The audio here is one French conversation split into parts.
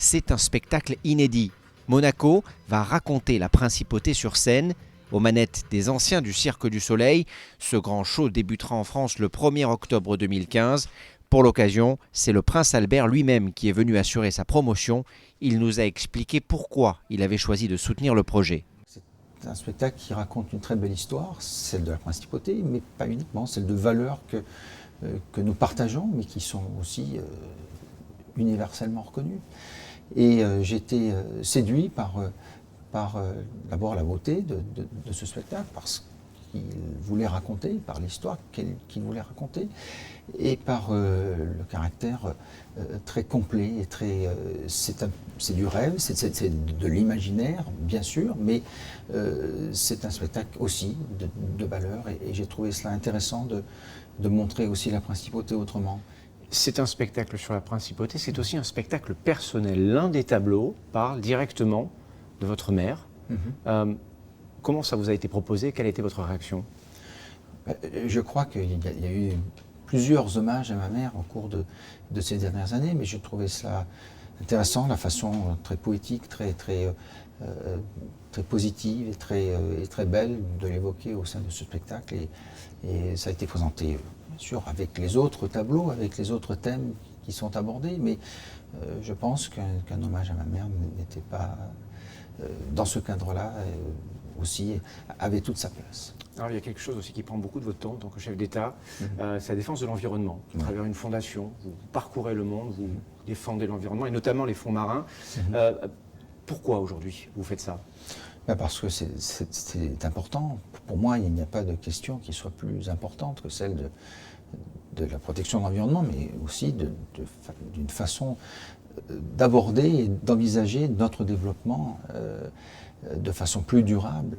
c'est un spectacle inédit. Monaco va raconter la principauté sur scène, aux manettes des anciens du Cirque du Soleil. Ce grand show débutera en France le 1er octobre 2015. Pour l'occasion, c'est le prince Albert lui-même qui est venu assurer sa promotion. Il nous a expliqué pourquoi il avait choisi de soutenir le projet. C'est un spectacle qui raconte une très belle histoire, celle de la principauté, mais pas uniquement, celle de valeurs que nous partageons, mais qui sont aussi universellement reconnues. Et j'ai été séduit par d'abord la beauté de ce spectacle, parce qu'il voulait raconter, par l'histoire qu'il voulait raconter, et par le caractère très complet et très. C'est du rêve, c'est de l'imaginaire, bien sûr, mais c'est un spectacle aussi de valeur, et j'ai trouvé cela intéressant de montrer aussi la principauté autrement. C'est un spectacle sur la principauté, c'est aussi un spectacle personnel. L'un des tableaux parle directement de votre mère. Comment ça vous a été proposé? Quelle a été votre réaction? Je crois qu'il y a eu plusieurs hommages à ma mère au cours de ces dernières années, mais je trouvais cela intéressant, la façon très poétique, très positive et très belle de l'évoquer au sein de ce spectacle. Et ça a été présenté, bien sûr, avec les autres tableaux, avec les autres thèmes qui sont abordés, mais je pense qu'un hommage à ma mère n'était pas, dans ce cadre-là, aussi, avait toute sa place. Alors il y a quelque chose aussi qui prend beaucoup de votre temps en tant que chef d'État, c'est la défense de l'environnement. À travers une fondation, vous parcourez le monde, vous défendez l'environnement, et notamment les fonds marins. Pourquoi aujourd'hui vous faites ça? Parce que c'est important. Pour moi, il n'y a pas de question qui soit plus importante que celle de la protection de l'environnement, mais aussi d'une façon d'aborder et d'envisager notre développement de façon plus durable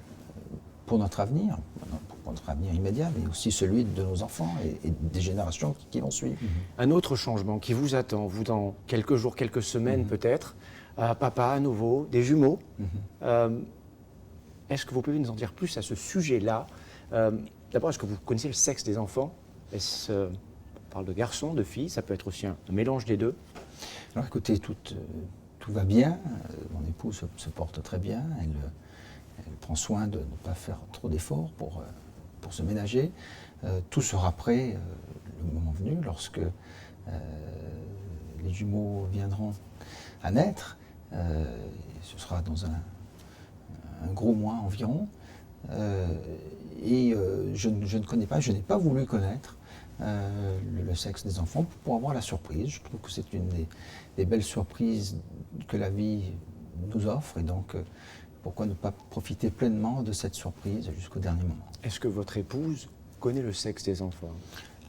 pour notre avenir immédiat, mais aussi celui de nos enfants et des générations qui vont suivre. Un autre changement qui vous attend, vous, dans quelques jours, quelques semaines peut-être, papa à nouveau, des jumeaux. Est-ce que vous pouvez nous en dire plus à ce sujet-là? D'abord, est-ce que vous connaissez le sexe des enfants? On parle de garçons, de filles, ça peut être aussi un mélange des deux. Alors écoutez, tout va bien, mon épouse se porte très bien, elle prend soin de ne pas faire trop d'efforts pour se ménager. Tout sera prêt le moment venu, lorsque les jumeaux viendront à naître. Ce sera dans un gros mois environ. Je ne connais pas, je n'ai pas voulu connaître le sexe des enfants pour avoir la surprise. Je trouve que c'est une des belles surprises que la vie nous offre, et donc pourquoi ne pas profiter pleinement de cette surprise jusqu'au dernier moment. Est-ce que votre épouse connaît le sexe des enfants?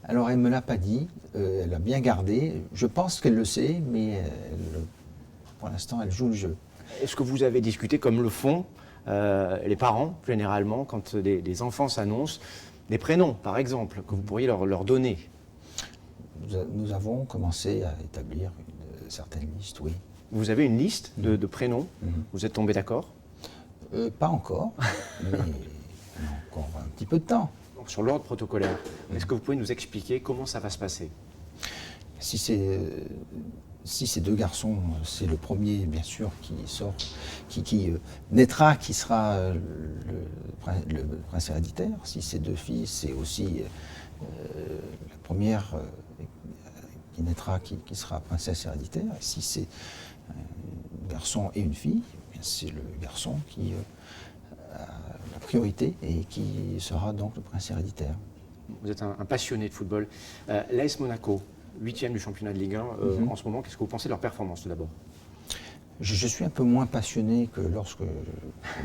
Alors elle ne me l'a pas dit, elle a bien gardé. Je pense qu'elle le sait, mais pour l'instant elle joue le jeu. Est-ce que vous avez discuté, comme le font les parents généralement, quand des enfants s'annoncent, des prénoms par exemple, que vous pourriez leur donner? Nous avons commencé à établir une certaine liste, oui. Vous avez une liste de prénoms? Vous êtes tombé d'accord? Pas encore, mais on a encore un petit peu de temps. Sur l'ordre protocolaire, est-ce que vous pouvez nous expliquer comment ça va se passer? Si c'est deux garçons, c'est le premier, bien sûr, qui naîtra, qui sera le prince héréditaire. Si c'est deux filles, c'est aussi la première qui naîtra, qui sera princesse héréditaire. Et si c'est un garçon et une fille, c'est le garçon qui a la priorité et qui sera donc le prince héréditaire. Vous êtes un passionné de football. L'AS Monaco, 8e du championnat de Ligue 1 en ce moment, qu'est-ce que vous pensez de leur performance tout d'abord? Je suis un peu moins passionné que lorsque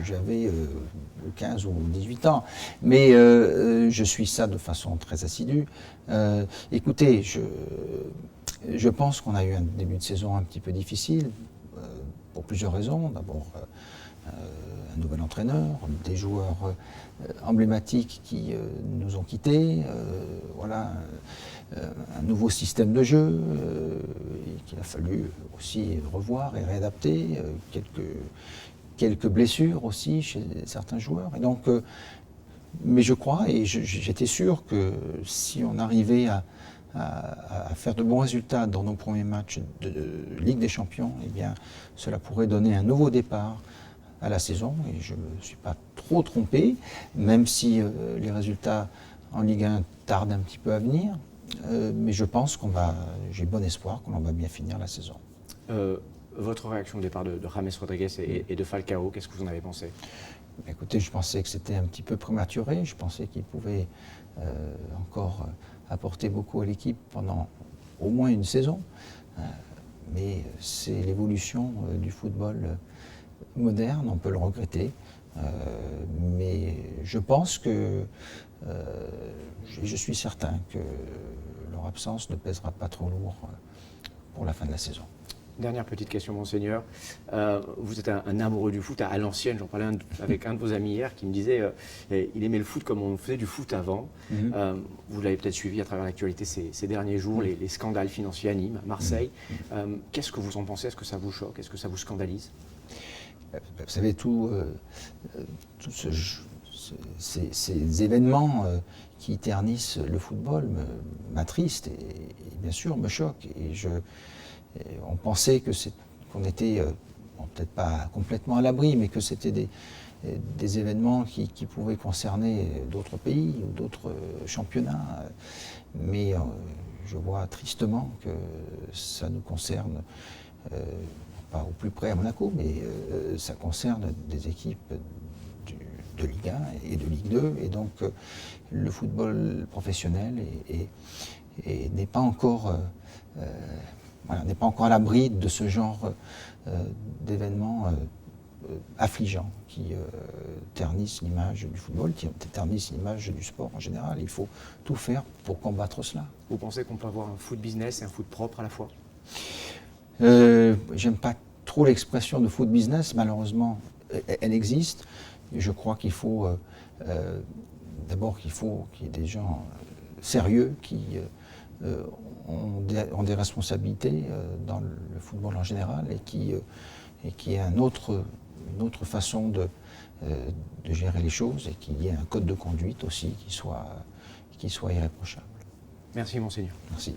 j'avais 15 ou 18 ans, mais je suis ça de façon très assidue. Écoutez, je pense qu'on a eu un début de saison un petit peu difficile, pour plusieurs raisons. D'abord, un nouvel entraîneur, des joueurs emblématiques qui nous ont quittés, voilà, un nouveau système de jeu qu'il a fallu aussi revoir et réadapter, quelques blessures aussi chez certains joueurs. Et donc, mais je crois, et j'étais sûr que si on arrivait à faire de bons résultats dans nos premiers matchs de Ligue des Champions, eh bien, cela pourrait donner un nouveau départ à la saison. Et je ne me suis pas trop trompé, même si les résultats en Ligue 1 tardent un petit peu à venir. Mais je pense j'ai bon espoir qu'on va bien finir la saison. Votre réaction au départ de James Rodriguez et de Falcao, qu'est-ce que vous en avez pensé? Écoutez, je pensais que c'était un petit peu prématuré. Je pensais qu'il pouvait encore apporter beaucoup à l'équipe pendant au moins une saison. Mais c'est l'évolution du football moderne, on peut le regretter. Mais je pense que je suis certain que leur absence ne pèsera pas trop lourd pour la fin de la saison. Dernière petite question, monseigneur. Vous êtes un amoureux du foot à l'ancienne. J'en parlais avec un de vos amis hier qui me disait il aimait le foot comme on faisait du foot avant. Vous l'avez peut-être suivi à travers l'actualité ces derniers jours, les scandales financiers à Nîmes, à Marseille. Qu'est-ce que vous en pensez? Est-ce que ça vous choque? Est-ce que ça vous scandalise? Vous savez, ces événements qui ternissent le football m'attristent et bien sûr me choquent. On pensait qu'on était, peut-être pas complètement à l'abri, mais que c'était des événements qui pouvaient concerner d'autres pays ou d'autres championnats. Mais je vois tristement que ça nous concerne, pas au plus près à Monaco, mais ça concerne des équipes de Ligue 1 et de Ligue 2. Et donc le football professionnel n'est pas encore... n'est pas encore à l'abri de ce genre d'événements affligeants qui ternissent l'image du football, qui ternissent l'image du sport en général. Il faut tout faire pour combattre cela. Vous pensez qu'on peut avoir un foot business et un foot propre à la fois? J'aime pas trop l'expression de foot business, malheureusement, elle existe. Je crois qu'il faut, d'abord qu'il y ait des gens sérieux qui ont des responsabilités dans le football en général et qui ait une autre façon de gérer les choses et qu'il y ait un code de conduite aussi qui soit irréprochable. Merci, monseigneur. Merci.